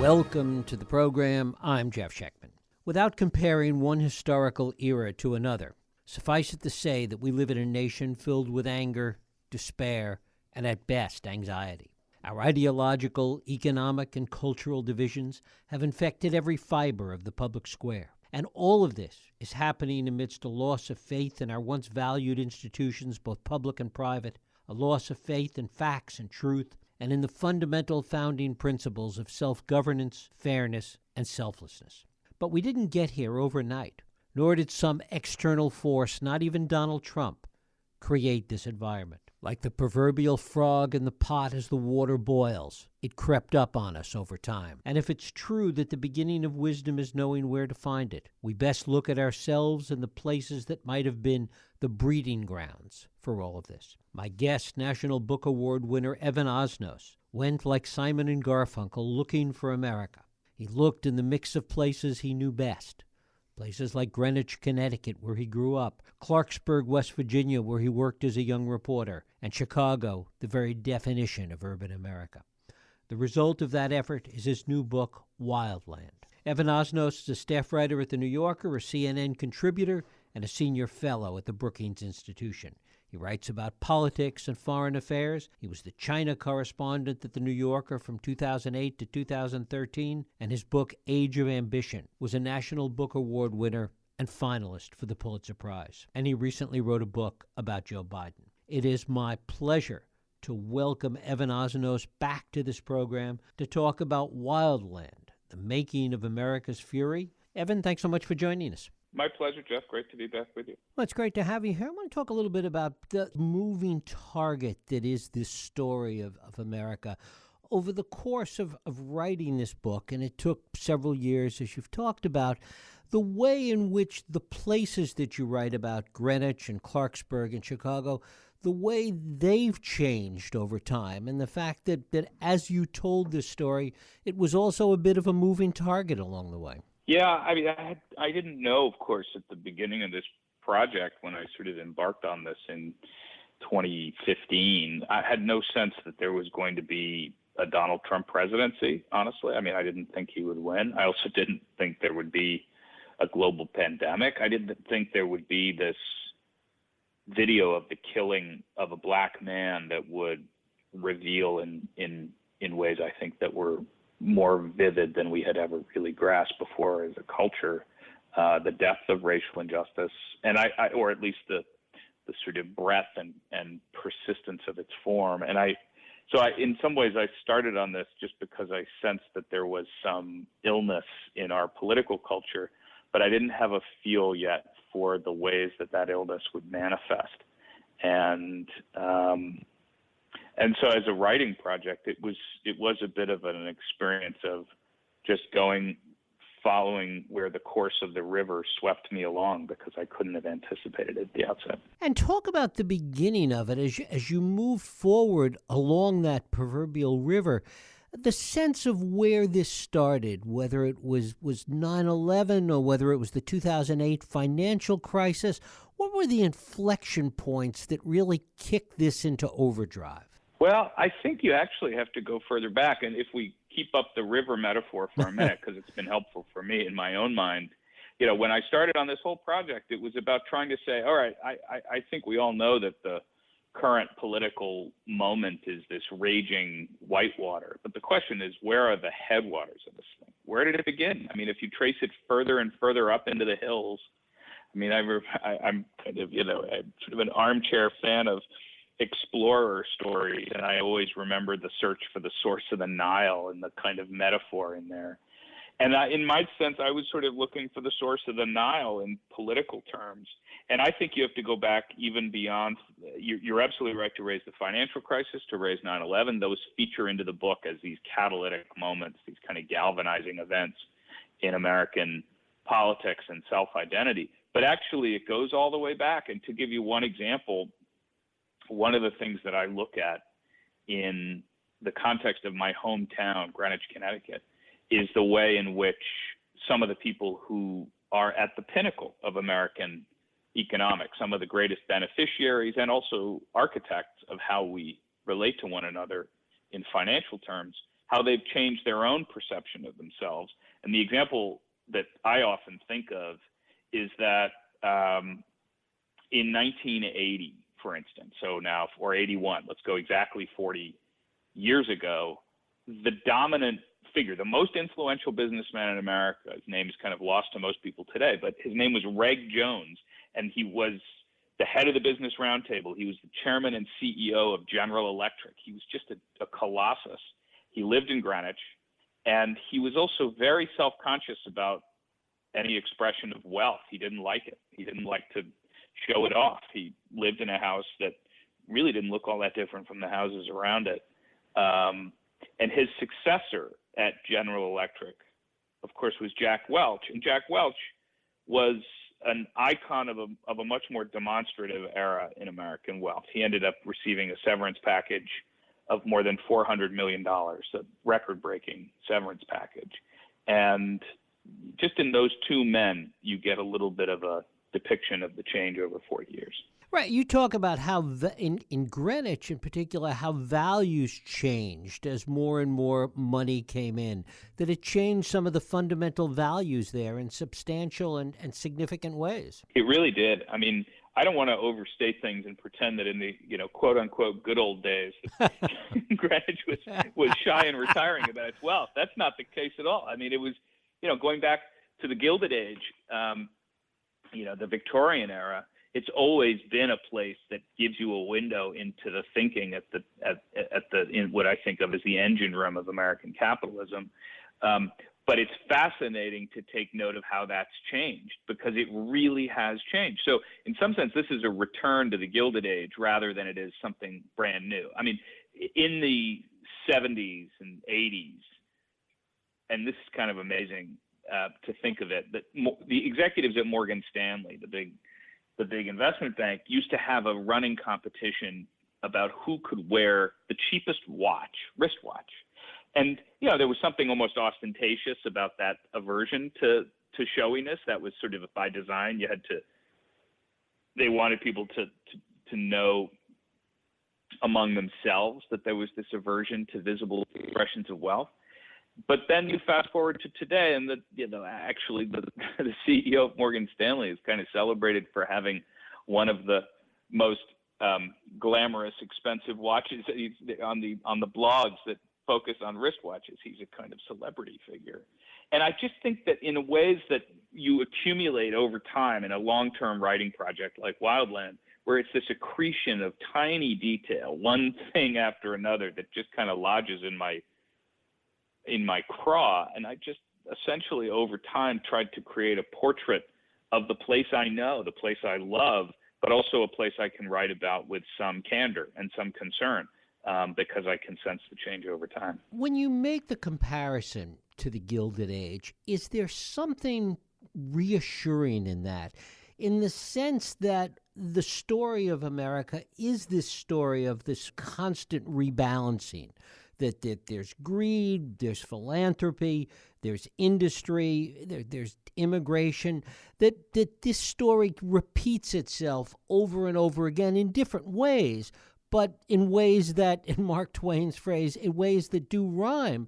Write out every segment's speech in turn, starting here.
Welcome to the program. I'm Jeff Schechtman. Without comparing one historical era to another, suffice it to say that we live in a nation filled with anger, despair, and at best, anxiety. Our ideological, economic, and cultural divisions have infected every fiber of the public square. And all of this is happening amidst a loss of faith in our once valued institutions, both public and private, a loss of faith in facts and truth, and in the fundamental founding principles of self-governance, fairness, and selflessness. But we didn't get here overnight, nor did some external force, not even Donald Trump, create this environment. Like the proverbial frog in the pot as the water boils, it crept up on us over time. And if it's true that the beginning of wisdom is knowing where to find it, we best look at ourselves and the places that might have been the breeding grounds for all of this. My guest, National Book Award winner Evan Osnos, went like Simon and Garfunkel looking for America. He looked in the mix of places he knew best. Places like Greenwich, Connecticut, where he grew up, Clarksburg, West Virginia, where he worked as a young reporter, and Chicago, the very definition of urban America. The result of that effort is his new book, Wildland. Evan Osnos is a staff writer at The New Yorker, a CNN contributor, and a senior fellow at the Brookings Institution. He writes about politics and foreign affairs. He was the China correspondent at The New Yorker from 2008 to 2013, and his book, Age of Ambition, was a National Book Award winner and finalist for the Pulitzer Prize. And he recently wrote a book about Joe Biden. It is my pleasure to welcome Evan Osnos back to this program to talk about Wildland, the making of America's fury. Evan, thanks so much for joining us. My pleasure, Jeff. Great to be back with you. Well, it's great to have you here. I want to talk a little bit about the moving target that is this story of America. Over the course of writing this book, and it took several years, as you've talked about, the way in which the places that you write about, Greenwich and Clarksburg and Chicago, the way they've changed over time, and the fact that as you told this story, it was also a bit of a moving target along the way. Yeah, I mean, I didn't know, of course, at the beginning of this project when I sort of embarked on this in 2015, I had no sense that there was going to be a Donald Trump presidency, honestly. I mean, I didn't think he would win. I also didn't think there would be a global pandemic. I didn't think there would be this video of the killing of a black man that would reveal in ways I think that were more vivid than we had ever really grasped before as a culture, the depth of racial injustice, and or at least the sort of breadth and persistence of its form. And in some ways, I started on this just because I sensed that there was some illness in our political culture, but I didn't have a feel yet for the ways that illness would manifest. And so as a writing project, it was a bit of an experience of just following where the course of the river swept me along, because I couldn't have anticipated it at the outset. And talk about the beginning of it as you moved forward along that proverbial river, the sense of where this started, whether it was 9/11 or whether it was the 2008 financial crisis. What were the inflection points that really kicked this into overdrive? Well, I think you actually have to go further back. And if we keep up the river metaphor for a minute, because it's been helpful for me in my own mind, when I started on this whole project, it was about trying to say, all right, I think we all know that the current political moment is this raging whitewater. But the question is, where are the headwaters of this thing? Where did it begin? I mean, if you trace it further and further up into the hills, I mean, I'm kind of, I'm sort of an armchair fan of explorer stories, and I always remember the search for the source of the Nile and the kind of metaphor in there. And in my sense, I was sort of looking for the source of the Nile in political terms. And I think you have to go back even beyond. You're absolutely right to raise the financial crisis, to raise 9/11. Those feature into the book as these catalytic moments, these kind of galvanizing events in American politics and self-identity. But actually, it goes all the way back. And to give you one example, one of the things that I look at in the context of my hometown, Greenwich, Connecticut, is the way in which some of the people who are at the pinnacle of American economics, some of the greatest beneficiaries and also architects of how we relate to one another in financial terms, how they've changed their own perception of themselves. And the example that I often think of is that in 1980, for instance, so now, or 81, let's go exactly 40 years ago, the dominant figure, the most influential businessman in America, his name is kind of lost to most people today, but his name was Reg Jones, and he was the head of the Business Roundtable. He was the chairman and CEO of General Electric. He was just a colossus. He lived in Greenwich, and he was also very self-conscious about any expression of wealth. He didn't like it. He didn't like to show it off. He lived in a house that really didn't look all that different from the houses around it. And his successor at General Electric, of course, was Jack Welch. And Jack Welch was an icon of a much more demonstrative era in American wealth. He ended up receiving a severance package of more than $400 million, a record-breaking severance package. And just in those two men, you get a little bit of a depiction of the change over 40 years. Right. You talk about how in Greenwich in particular, how values changed as more and more money came in, that it changed some of the fundamental values there in substantial and significant ways. It really did. I mean, I don't want to overstate things and pretend that in the, quote unquote, good old days, Greenwich was shy and retiring about its wealth. That's not the case at all. I mean, it was, going back to the Gilded Age, the Victorian era. It's always been a place that gives you a window into the thinking in what I think of as the engine room of American capitalism. But it's fascinating to take note of how that's changed, because it really has changed. So in some sense, this is a return to the Gilded Age rather than it is something brand new. I mean, in the 70s and 80s, and this is kind of amazing to think of it, that the executives at Morgan Stanley, the big investment bank, used to have a running competition about who could wear the cheapest wristwatch. And, there was something almost ostentatious about that aversion to showiness. That was sort of by design. They wanted people to know among themselves that there was this aversion to visible expressions of wealth. But then you fast forward to today, and actually the CEO of Morgan Stanley is kind of celebrated for having one of the most glamorous, expensive watches on the blogs that focus on wristwatches. He's a kind of celebrity figure. And I just think that in ways that you accumulate over time in a long-term writing project like Wildland, where it's this accretion of tiny detail, one thing after another, that just kind of lodges in my craw, and I just essentially over time tried to create a portrait of the place I know, the place I love, but also a place I can write about with some candor and some concern, because I can sense the change over time. When you make the comparison to the Gilded Age, is there something reassuring in that, in the sense that the story of America is this story of this constant rebalancing? That there's greed, there's philanthropy, there's industry, there's immigration, that this story repeats itself over and over again in different ways, but in ways that, in Mark Twain's phrase, in ways that do rhyme.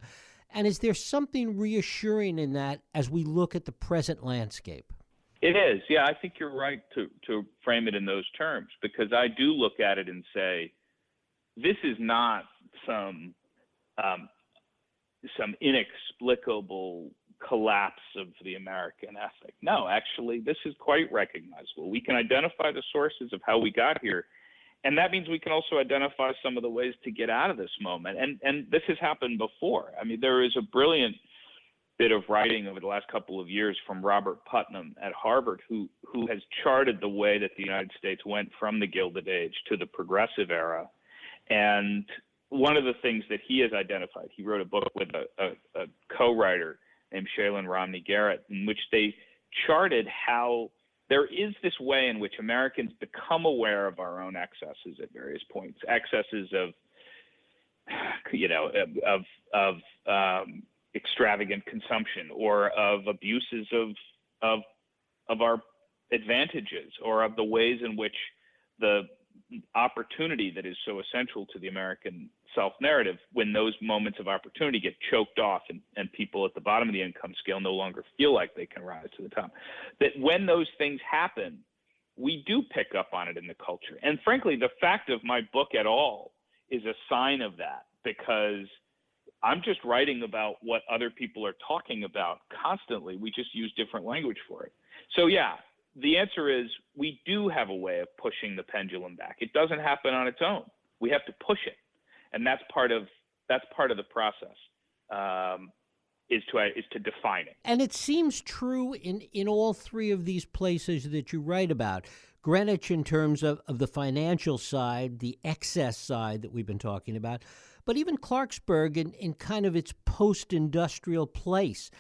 And is there something reassuring in that as we look at the present landscape? It is. Yeah, I think you're right to frame it in those terms, because I do look at it and say, this is not some inexplicable collapse of the American ethic. No, actually, this is quite recognizable. We can identify the sources of how we got here, and that means we can also identify some of the ways to get out of this moment. And this has happened before. I mean, there is a brilliant bit of writing over the last couple of years from Robert Putnam at Harvard, who has charted the way that the United States went from the Gilded Age to the Progressive Era. And one of the things that he has identified, he wrote a book with a co-writer named Shailin Romney Garrett, in which they charted how there is this way in which Americans become aware of our own excesses at various points, excesses of extravagant consumption, or of abuses of our advantages, or of the ways in which the opportunity that is so essential to the American self-narrative, when those moments of opportunity get choked off and people at the bottom of the income scale no longer feel like they can rise to the top, that when those things happen, we do pick up on it in the culture. And frankly, the fact of my book at all is a sign of that, because I'm just writing about what other people are talking about constantly. We just use different language for it. So yeah, the answer is we do have a way of pushing the pendulum back. It doesn't happen on its own. We have to push it, and that's part of the process. Is to define it. And it seems true in all three of these places that you write about. Greenwich in terms of the financial side, the excess side that we've been talking about, but even Clarksburg in kind of its post-industrial place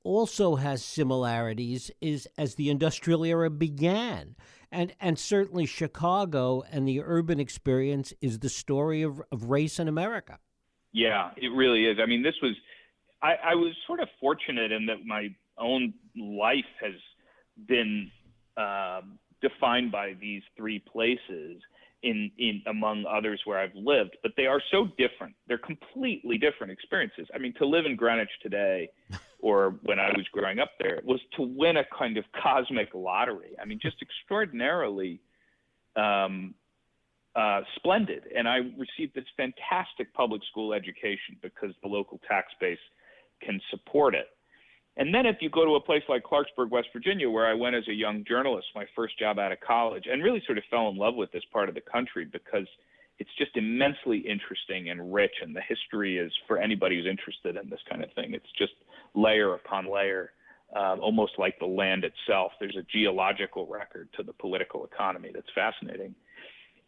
also has similarities as the industrial era began. And certainly Chicago and the urban experience is the story of race in America. Yeah, it really is. I mean, I was sort of fortunate in that my own life has been defined by these three places in among others where I've lived, but they are so different. They're completely different experiences. I mean, to live in Greenwich today, or when I was growing up there, was to win a kind of cosmic lottery. I mean, just extraordinarily splendid. And I received this fantastic public school education because the local tax base can support it. And then if you go to a place like Clarksburg, West Virginia, where I went as a young journalist, my first job out of college, and really sort of fell in love with this part of the country because it's just immensely interesting and rich, and the history is, for anybody who's interested in this kind of thing, it's just layer upon layer, almost like the land itself. There's a geological record to the political economy that's fascinating.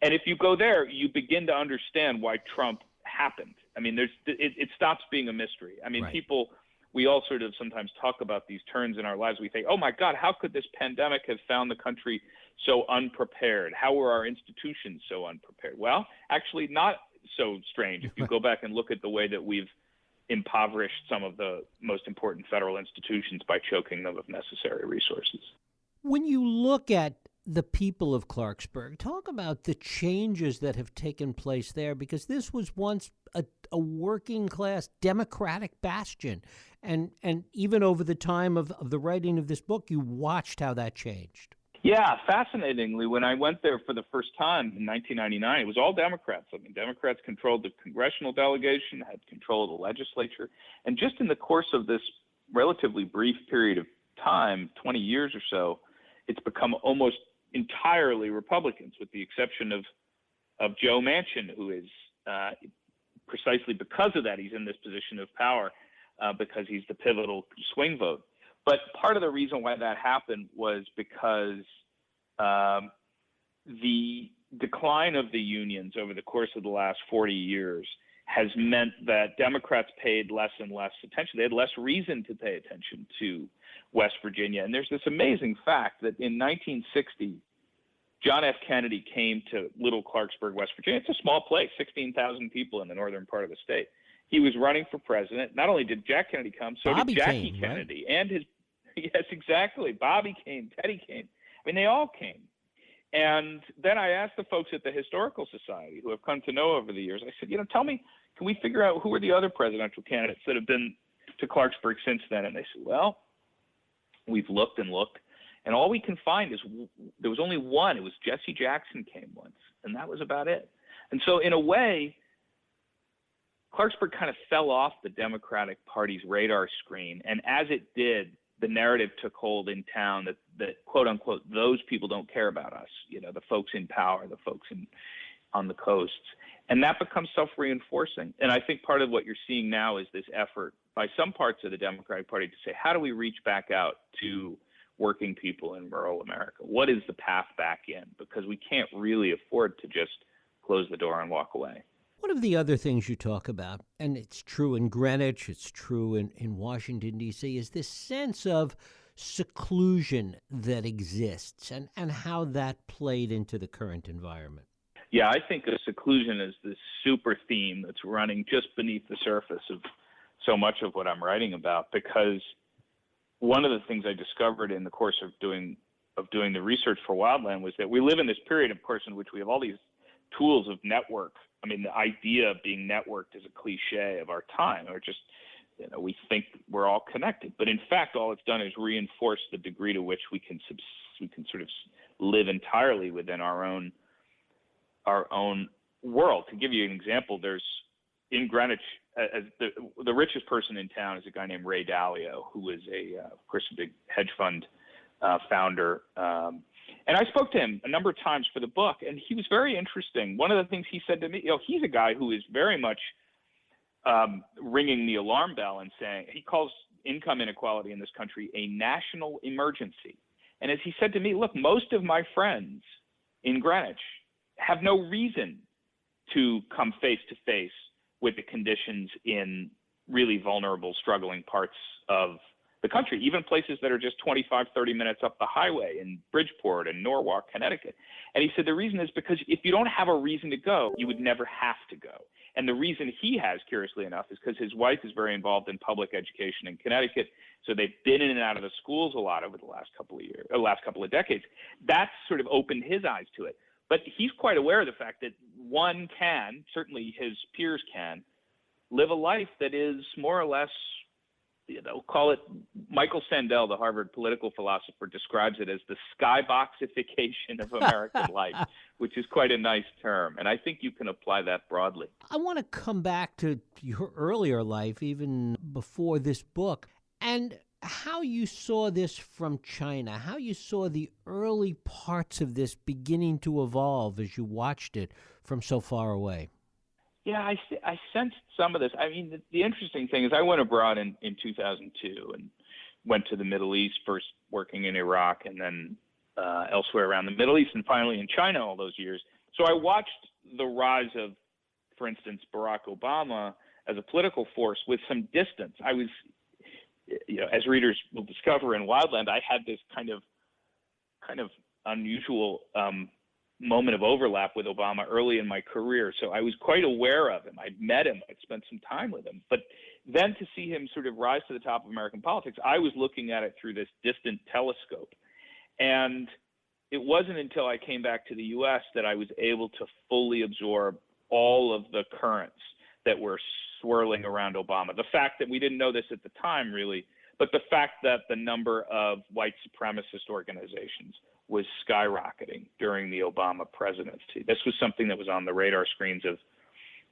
And if you go there, you begin to understand why Trump happened. I mean, it stops being a mystery. I mean, right. We all sort of sometimes talk about these turns in our lives. We think, oh my God, how could this pandemic have found the country so unprepared? How were our institutions so unprepared? Well, actually not so strange if you go back and look at the way that we've impoverished some of the most important federal institutions by choking them of necessary resources. When you look at the people of Clarksburg, talk about the changes that have taken place there, because this was once a working class Democratic bastion. And even over the time of the writing of this book, you watched how that changed. Yeah, fascinatingly, when I went there for the first time in 1999, it was all Democrats. I mean, Democrats controlled the congressional delegation, had control of the legislature. And just in the course of this relatively brief period of time, 20 years or so, it's become almost entirely Republicans, with the exception of Joe Manchin, who is precisely because of that, he's in this position of power because he's the pivotal swing vote. But part of the reason why that happened was because the decline of the unions over the course of the last 40 years has meant that Democrats paid less and less attention. They had less reason to pay attention to West Virginia. And there's this amazing fact that in 1960, John F. Kennedy came to Little Clarksburg, West Virginia. It's a small place, 16,000 people in the northern part of the state. He was running for president. Not only did Jack Kennedy come, so Bobby did Jackie came, Kennedy right? And his, yes, exactly. Bobby came, Teddy came. I mean, they all came. And then I asked the folks at the Historical Society, who I've come to know over the years, I said, tell me, can we figure out who are the other presidential candidates that have been to Clarksburg since then? And they said, well, we've looked and looked, and all we can find is there was only one. It was Jesse Jackson came once, and that was about it. And so in a way, Clarksburg kind of fell off the Democratic Party's radar screen. And as it did, the narrative took hold in town that quote unquote, those people don't care about us, the folks in power, the folks on the coasts. And that becomes self-reinforcing. And I think part of what you're seeing now is this effort by some parts of the Democratic Party to say, how do we reach back out to working people in rural America? What is the path back in? Because we can't really afford to just close the door and walk away. One of the other things you talk about, and it's true in Greenwich, it's true in Washington, D.C., is this sense of seclusion that exists and how that played into the current environment. Yeah, I think of seclusion as this super theme that's running just beneath the surface of so much of what I'm writing about, because one of the things I discovered in the course of doing the research for Wildland was that we live in this period, of course, in which we have all these tools of network. I mean, the idea of being networked is a cliche of our time, or just, we think we're all connected. But in fact, all it's done is reinforce the degree to which we can sort of live entirely within our own world. To give you an example, there's in Greenwich, as the richest person in town is a guy named Ray Dalio, who is of course, a big hedge fund founder. And I spoke to him a number of times for the book, and he was very interesting. One of the things he said to me, he's a guy who is very much ringing the alarm bell and saying, he calls income inequality in this country a national emergency. And as he said to me, look, most of my friends in Greenwich have no reason to come face to face with the conditions in really vulnerable, struggling parts of the country, even places that are just 25, 30 minutes up the highway in Bridgeport and Norwalk, Connecticut. And he said the reason is because if you don't have a reason to go, you would never have to go. And the reason he has, curiously enough, is because his wife is very involved in public education in Connecticut. So they've been in and out of the schools a lot over the last couple of decades. That's sort of opened his eyes to it. But he's quite aware of the fact that one can, certainly his peers can, live a life that is more or less, call it, Michael Sandel, the Harvard political philosopher, describes it as the skyboxification of American life, which is quite a nice term. And I think you can apply that broadly. I want to come back to your earlier life, even before this book, and how you saw this from China, how you saw the early parts of this beginning to evolve as you watched it from so far away. Yeah, I sensed some of this. I mean, the interesting thing is I went abroad in 2002 and went to the Middle East, first working in Iraq and then elsewhere around the Middle East and finally in China all those years. So I watched the rise of, for instance, Barack Obama as a political force with some distance. I was, as readers will discover in Wildland, I had this kind of unusual moment of overlap with Obama early in my career. So I was quite aware of him. I'd met him. I'd spent some time with him. But then to see him sort of rise to the top of American politics, I was looking at it through this distant telescope. And it wasn't until I came back to the U.S. that I was able to fully absorb all of the currents that were swirling around Obama. The fact that we didn't know this at the time, really, but the fact that the number of white supremacist organizations was skyrocketing during the Obama presidency. This was something that was on the radar screens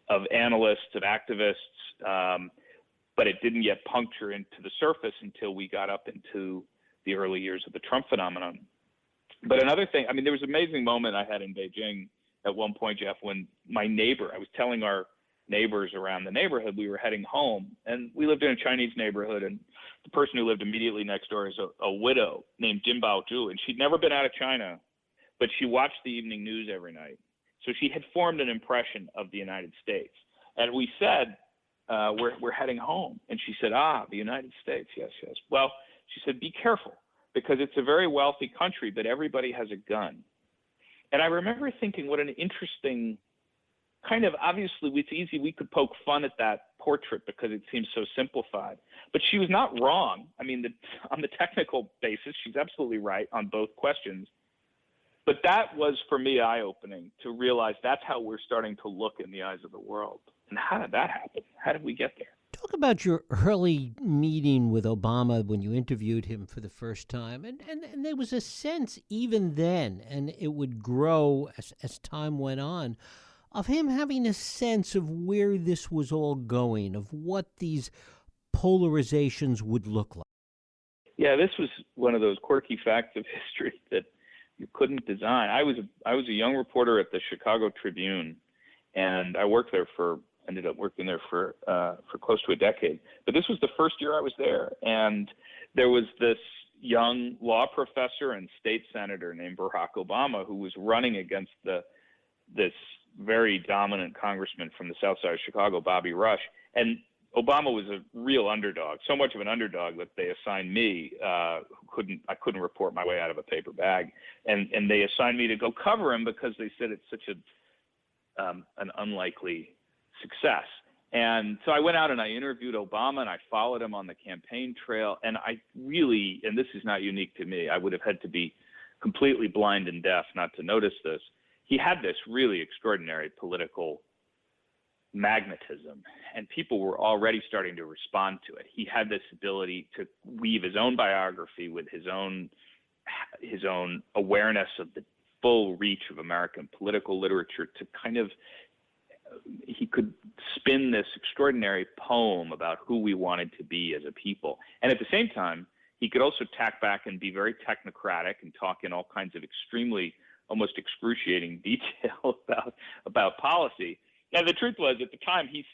of analysts, of activists, but it didn't yet puncture into the surface until we got up into the early years of the Trump phenomenon. But another thing, I mean, there was an amazing moment I had in Beijing at one point, Jeff, when my neighbor, I was telling our neighbors around the neighborhood we were heading home, and we lived in a Chinese neighborhood, and the person who lived immediately next door is a widow named Jimbao Zhu, and she'd never been out of China, but she watched the evening news every night. So she had formed an impression of the United States. And we said, we're heading home. And she said, the United States, yes. Well, she said, be careful, because it's a very wealthy country, but everybody has a gun. And I remember thinking, what an interesting kind of, obviously it's easy, we could poke fun at that portrait because it seems so simplified, but she was not wrong. I mean, on the technical basis, she's absolutely right on both questions. But that was, for me, eye-opening to realize that's how we're starting to look in the eyes of the world. And how did that happen? How did we get there? Talk about your early meeting with Obama when you interviewed him for the first time. And there was a sense even then, and it would grow as time went on, of him having a sense of where this was all going, of what these polarizations would look like. Yeah, this was one of those quirky facts of history that you couldn't design. I was a young reporter at the Chicago Tribune, and I ended up working there for close to a decade. But this was the first year I was there, and there was this young law professor and state senator named Barack Obama who was running against this very dominant congressman from the south side of Chicago, Bobby Rush. And Obama was a real underdog, so much of an underdog that they assigned me, I couldn't report my way out of a paper bag. And they assigned me to go cover him because they said it's such an unlikely success. And so I went out and I interviewed Obama and I followed him on the campaign trail. And I really, and this is not unique to me, I would have had to be completely blind and deaf not to notice this. he had this really extraordinary political magnetism, and people were already starting to respond to it. He had this ability to weave his own biography with his own awareness of the full reach of American political literature to kind of, he could spin this extraordinary poem about who we wanted to be as a people. And at the same time, he could also tack back and be very technocratic and talk in all kinds of extremely, almost excruciating detail about policy. And the truth was, at the time, he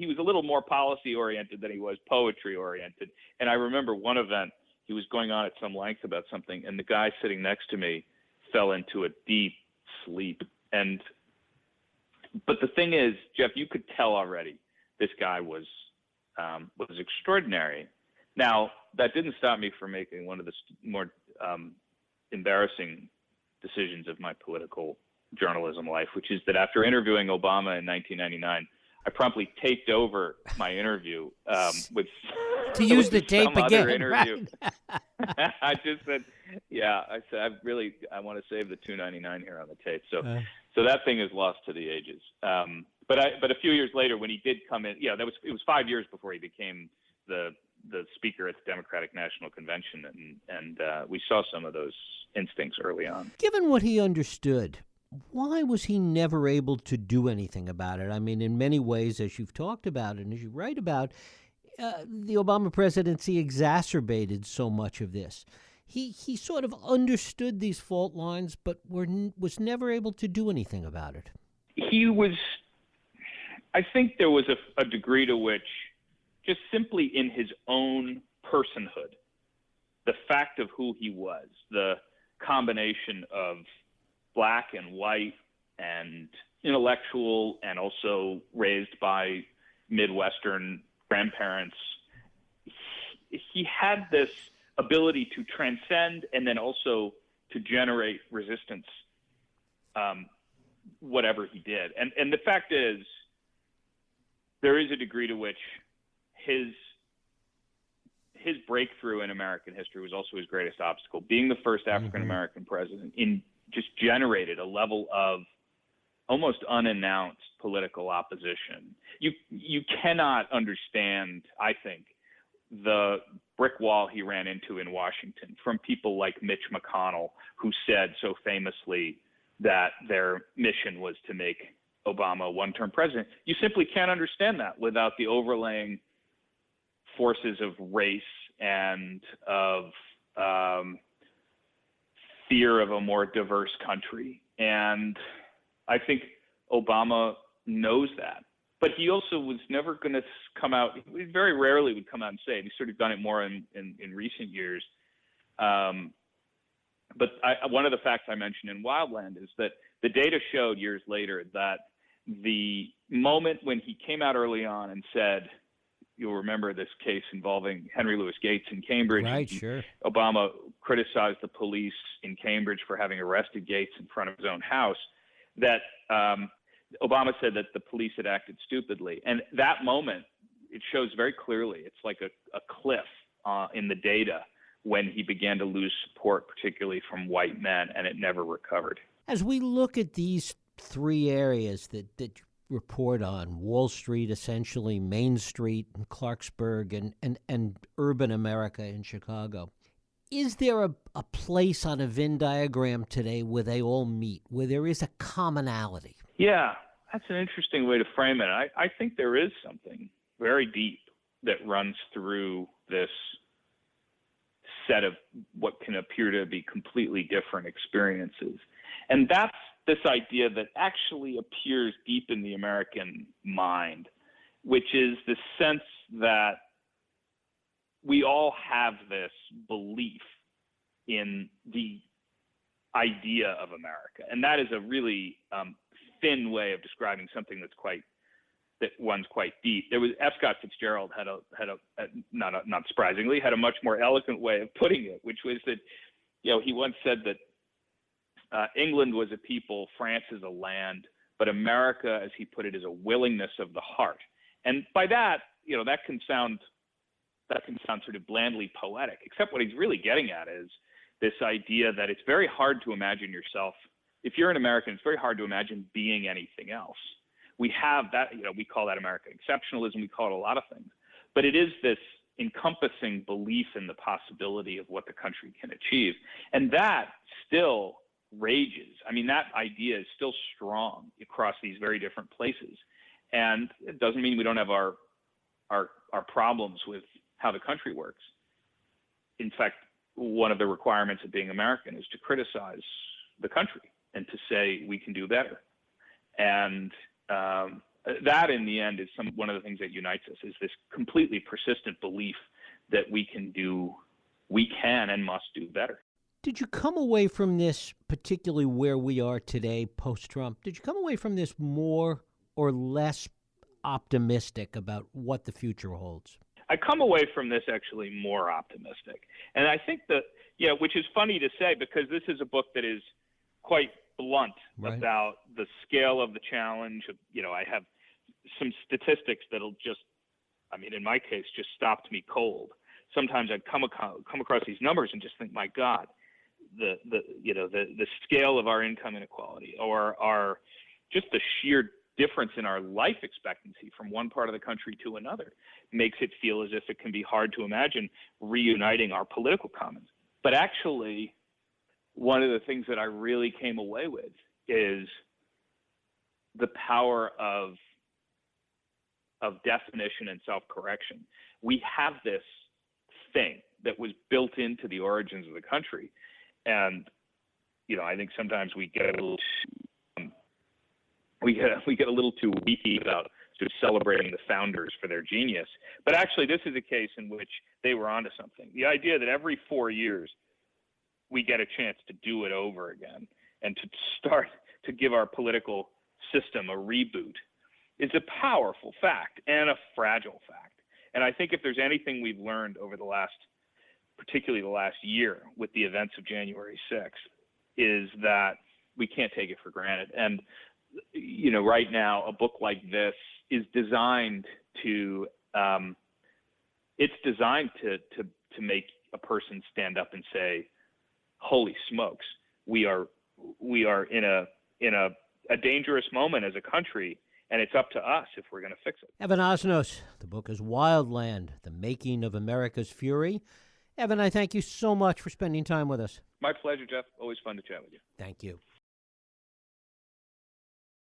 was a little more policy oriented than he was poetry oriented. And I remember one event, he was going on at some length about something, and the guy sitting next to me fell into a deep sleep. But the thing is, Jeff, you could tell already this guy was extraordinary. Now, that didn't stop me from making one of the more embarrassing decisions of my political journalism life, which is that after interviewing Obama in 1999, I promptly taped over my interview with to use the tape again. Right? I just said, I want to save the $2.99 here on the tape. So that thing is lost to the ages. But a few years later, when he did come in, it was 5 years before he became the speaker at the Democratic National Convention, and we saw some of those instincts early on. Given what he understood, why was he never able to do anything about it? I mean, in many ways, as you've talked about and as you write about, the Obama presidency exacerbated so much of this. He sort of understood these fault lines, but was never able to do anything about it. I think there was a degree to which, just simply in his own personhood, the fact of who he was, the combination of black and white and intellectual and also raised by Midwestern grandparents, he had this ability to transcend and then also to generate resistance, whatever he did. And the fact is, there is a degree to which his breakthrough in American history was also his greatest obstacle. Being the first African-American president just generated a level of almost unannounced political opposition. You cannot understand, I think, the brick wall he ran into in Washington from people like Mitch McConnell, who said so famously that their mission was to make Obama a one-term president. You simply can't understand that without the overlaying forces of race and of fear of a more diverse country. And I think Obama knows that. But he also was never going to come out, he very rarely would come out and say it. He's sort of done it more in recent years. But one of the facts I mentioned in Wildland is that the data showed years later that the moment when he came out early on and said, you'll remember this case involving Henry Louis Gates in Cambridge. Right, sure. Obama criticized the police in Cambridge for having arrested Gates in front of his own house, that Obama said that the police had acted stupidly. And that moment, it shows very clearly, it's like a cliff in the data when he began to lose support, particularly from white men, and it never recovered. As we look at these three areas that report on Wall Street, essentially Main Street and Clarksburg and urban America in Chicago, is there a place on a Venn diagram today where they all meet, where there is a commonality? Yeah, that's an interesting way to frame it. I think there is something very deep that runs through this set of what can appear to be completely different experiences. And that's this idea that actually appears deep in the American mind, which is the sense that we all have this belief in the idea of America. And that is a really thin way of describing something that runs quite deep. There was F. Scott Fitzgerald had not surprisingly, had a much more eloquent way of putting it, which was that, he once said that England was a people, France is a land, but America, as he put it, is a willingness of the heart. And by that, that can sound sort of blandly poetic, except what he's really getting at is this idea that it's very hard to imagine yourself if you're an American, it's very hard to imagine being anything else. We have that, we call that American exceptionalism. We call it a lot of things. But it is this encompassing belief in the possibility of what the country can achieve. And that still rages. I mean, that idea is still strong across these very different places. And it doesn't mean we don't have our problems with how the country works. In fact, one of the requirements of being American is to criticize the country and to say we can do better. And that, in the end, is one of the things that unites us, is this completely persistent belief that we can and must do better. Did you come away from this, particularly where we are today, post-Trump, did you come away from this more or less optimistic about what the future holds? I come away from this actually more optimistic. And I think that, which is funny to say, because this is a book that is quite blunt about the scale of the challenge. I have some statistics that'll just, in my case, just stopped me cold. Sometimes I'd come across these numbers and just think, my God, the scale of our income inequality, or just the sheer difference in our life expectancy from one part of the country to another makes it feel as if it can be hard to imagine reuniting our political commons. But actually, one of the things that I really came away with is the power of definition and self-correction. We have this thing that was built into the origins of the country. And, I think sometimes we get a little too weepy about sort of celebrating the founders for their genius. But actually, this is a case in which they were onto something. The idea that every 4 years we get a chance to do it over again and to start to give our political system a reboot is a powerful fact and a fragile fact. And I think if there's anything we've learned over particularly the last year with the events of January 6th, is that we can't take it for granted. And, right now, a book like this is designed to make a person stand up and say, holy smokes, we are in a dangerous moment as a country, and it's up to us if we're going to fix it. Evan Osnos, the book is Wildland, The Making of America's Fury. Evan, I thank you so much for spending time with us. My pleasure, Jeff. Always fun to chat with you. Thank you.